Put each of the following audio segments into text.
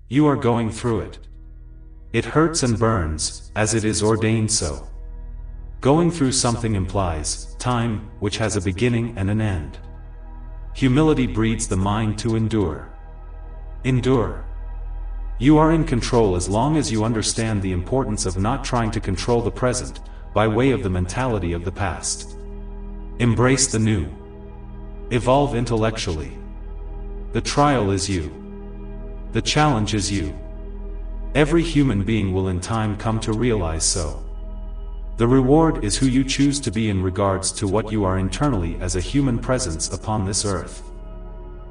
You are going through it. It hurts and burns, as it is ordained so. Going through something implies time, which has a beginning and an end. Humility breeds the mind to endure. Endure. You are in control as long as you understand the importance of not trying to control the present, by way of the mentality of the past. Embrace the new. Evolve intellectually. The trial is you. The challenge is you. Every human being will in time come to realize so. The reward is who you choose to be in regards to what you are internally as a human presence upon this earth.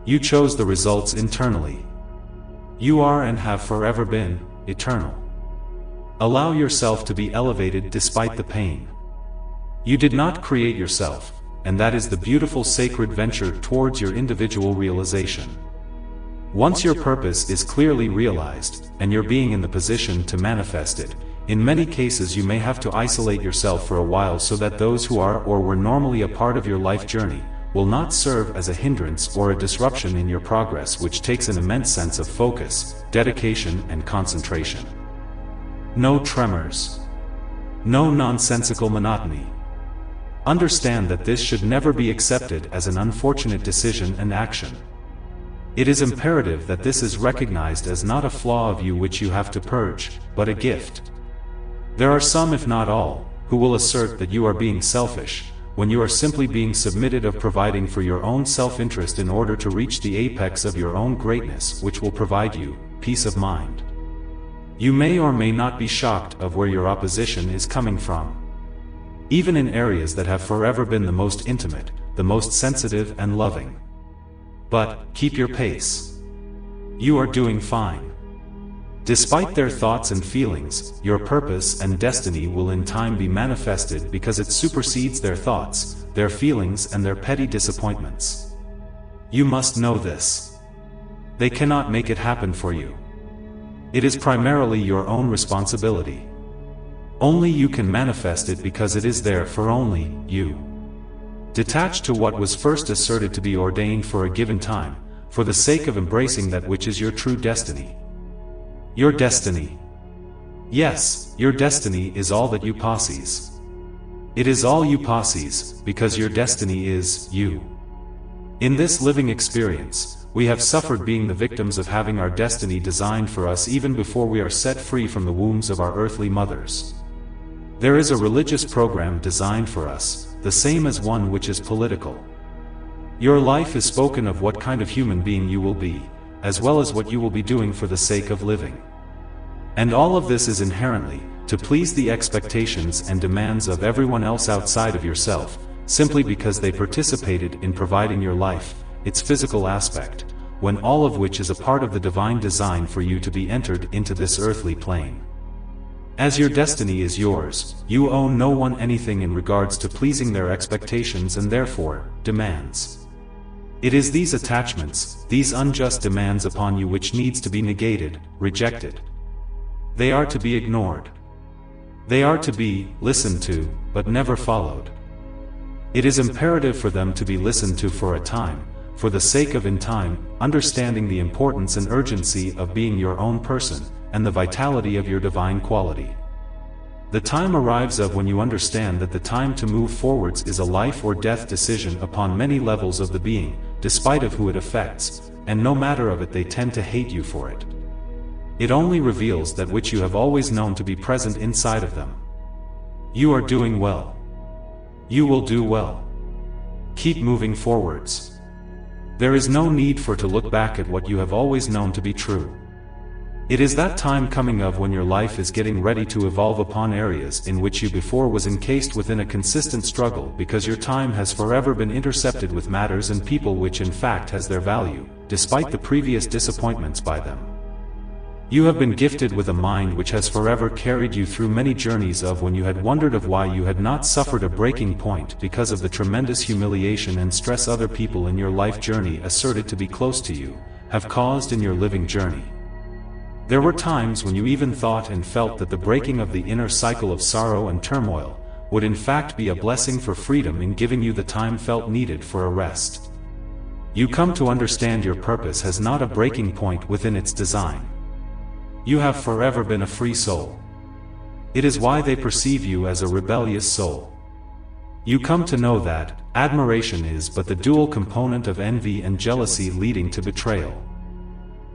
You chose the results internally. You are and have forever been eternal. Allow yourself to be elevated despite the pain. You did not create yourself, and that is the beautiful sacred venture towards your individual realization. Once your purpose is clearly realized, and you're being in the position to manifest it, in many cases you may have to isolate yourself for a while so that those who are or were normally a part of your life journey will not serve as a hindrance or a disruption in your progress, which takes an immense sense of focus, dedication and concentration. No tremors. No nonsensical monotony. Understand that this should never be accepted as an unfortunate decision and action. It is imperative that this is recognized as not a flaw of you which you have to purge, but a gift. There are some, if not all, who will assert that you are being selfish, when you are simply being submitted of providing for your own self-interest in order to reach the apex of your own greatness, which will provide you peace of mind. You may or may not be shocked of where your opposition is coming from. Even in areas that have forever been the most intimate, the most sensitive and loving. But, keep your pace. You are doing fine. Despite their thoughts and feelings, your purpose and destiny will in time be manifested because it supersedes their thoughts, their feelings and their petty disappointments. You must know this. They cannot make it happen for you. It is primarily your own responsibility. Only you can manifest it because it is there for only you. Detached to what was first asserted to be ordained for a given time, for the sake of embracing that which is your true destiny. Your destiny. Yes, your destiny is all that you possess. It is all you possess, because your destiny is you. In this living experience, we have suffered being the victims of having our destiny designed for us even before we are set free from the wombs of our earthly mothers. There is a religious program designed for us, the same as one which is political. Your life is spoken of what kind of human being you will be, as well as what you will be doing for the sake of living. And all of this is inherently to please the expectations and demands of everyone else outside of yourself, simply because they participated in providing your life, its physical aspect, when all of which is a part of the divine design for you to be entered into this earthly plane. As your destiny is yours, you owe no one anything in regards to pleasing their expectations and therefore, demands. It is these attachments, these unjust demands upon you which needs to be negated, rejected. They are to be ignored. They are to be listened to, but never followed. It is imperative for them to be listened to for a time, for the sake of in time, understanding the importance and urgency of being your own person, and the vitality of your divine quality. The time arrives of when you understand that the time to move forwards is a life or death decision upon many levels of the being, despite of who it affects, and no matter of it they tend to hate you for it. It only reveals that which you have always known to be present inside of them. You are doing well. You will do well. Keep moving forwards. There is no need for to look back at what you have always known to be true. It is that time coming of when your life is getting ready to evolve upon areas in which you before was encased within a consistent struggle because your time has forever been intercepted with matters and people which in fact has their value, despite the previous disappointments by them. You have been gifted with a mind which has forever carried you through many journeys of when you had wondered of why you had not suffered a breaking point because of the tremendous humiliation and stress other people in your life journey asserted to be close to you, have caused in your living journey. There were times when you even thought and felt that the breaking of the inner cycle of sorrow and turmoil would in fact be a blessing for freedom in giving you the time felt needed for a rest. You come to understand your purpose has not a breaking point within its design. You have forever been a free soul. It is why they perceive you as a rebellious soul. You come to know that admiration is but the dual component of envy and jealousy leading to betrayal.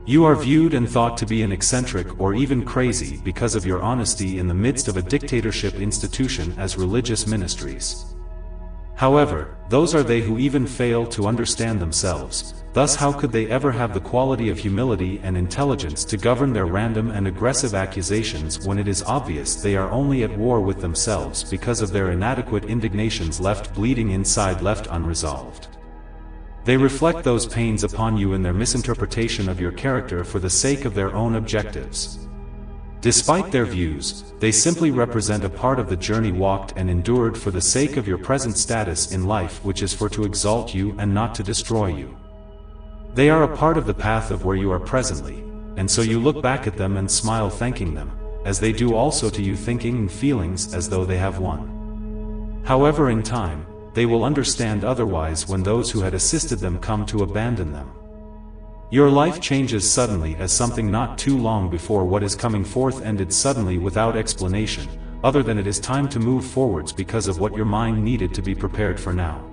You are viewed and thought to be an eccentric or even crazy because of your honesty in the midst of a dictatorship institution as religious ministries. However, those are they who even fail to understand themselves, thus how could they ever have the quality of humility and intelligence to govern their random and aggressive accusations when it is obvious they are only at war with themselves because of their inadequate indignations left bleeding inside, left unresolved. They reflect those pains upon you in their misinterpretation of your character for the sake of their own objectives. Despite their views, they simply represent a part of the journey walked and endured for the sake of your present status in life, which is for to exalt you and not to destroy you. They are a part of the path of where you are presently, and so you look back at them and smile thanking them, as they do also to you, thinking and feelings as though they have won. However, in time, they will understand otherwise when those who had assisted them come to abandon them. Your life changes suddenly as something not too long before what is coming forth ended suddenly without explanation, other than it is time to move forwards because of what your mind needed to be prepared for now.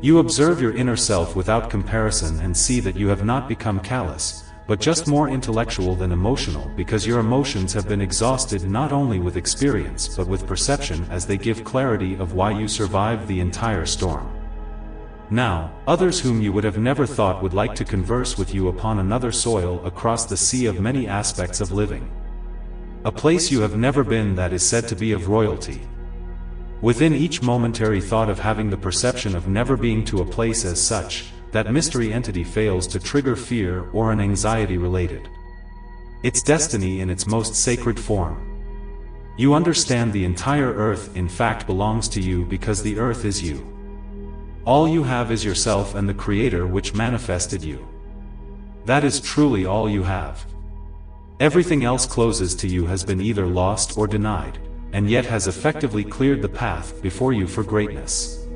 You observe your inner self without comparison and see that you have not become callous, but just more intellectual than emotional, because your emotions have been exhausted not only with experience but with perception, as they give clarity of why you survived the entire storm. Now, others whom you would have never thought would like to converse with you upon another soil across the sea of many aspects of living. A place you have never been that is said to be of royalty. Within each momentary thought of having the perception of never being to a place as such, that mystery entity fails to trigger fear or an anxiety related. Its destiny in its most sacred form. You understand the entire earth in fact belongs to you because the earth is you. All you have is yourself and the Creator which manifested you. That is truly all you have. Everything else closes to you has been either lost or denied, and yet has effectively cleared the path before you for greatness.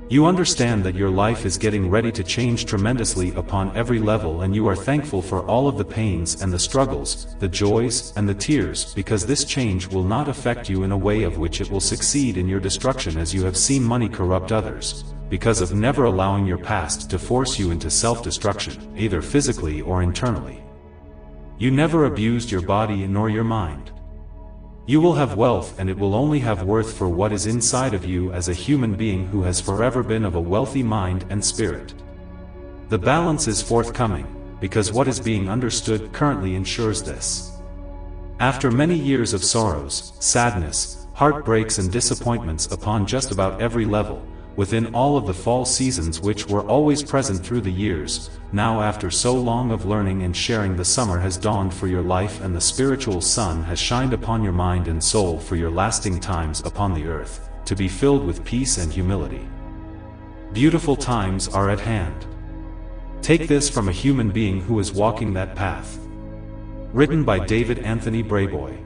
You understand that your life is getting ready to change tremendously upon every level, and you are thankful for all of the pains and the struggles, the joys and the tears, because this change will not affect you in a way of which it will succeed in your destruction, as you have seen money corrupt others, because of never allowing your past to force you into self-destruction, either physically or internally. You never abused your body nor your mind. You will have wealth, and it will only have worth for what is inside of you as a human being who has forever been of a wealthy mind and spirit. The balance is forthcoming, because what is being understood currently ensures this. After many years of sorrows, sadness, heartbreaks and disappointments upon just about every level, within all of the fall seasons which were always present through the years, now after so long of learning and sharing, the summer has dawned for your life, and the spiritual sun has shined upon your mind and soul for your lasting times upon the earth, to be filled with peace and humility. Beautiful times are at hand. Take this from a human being who is walking that path. Written by David Anthony Brayboy.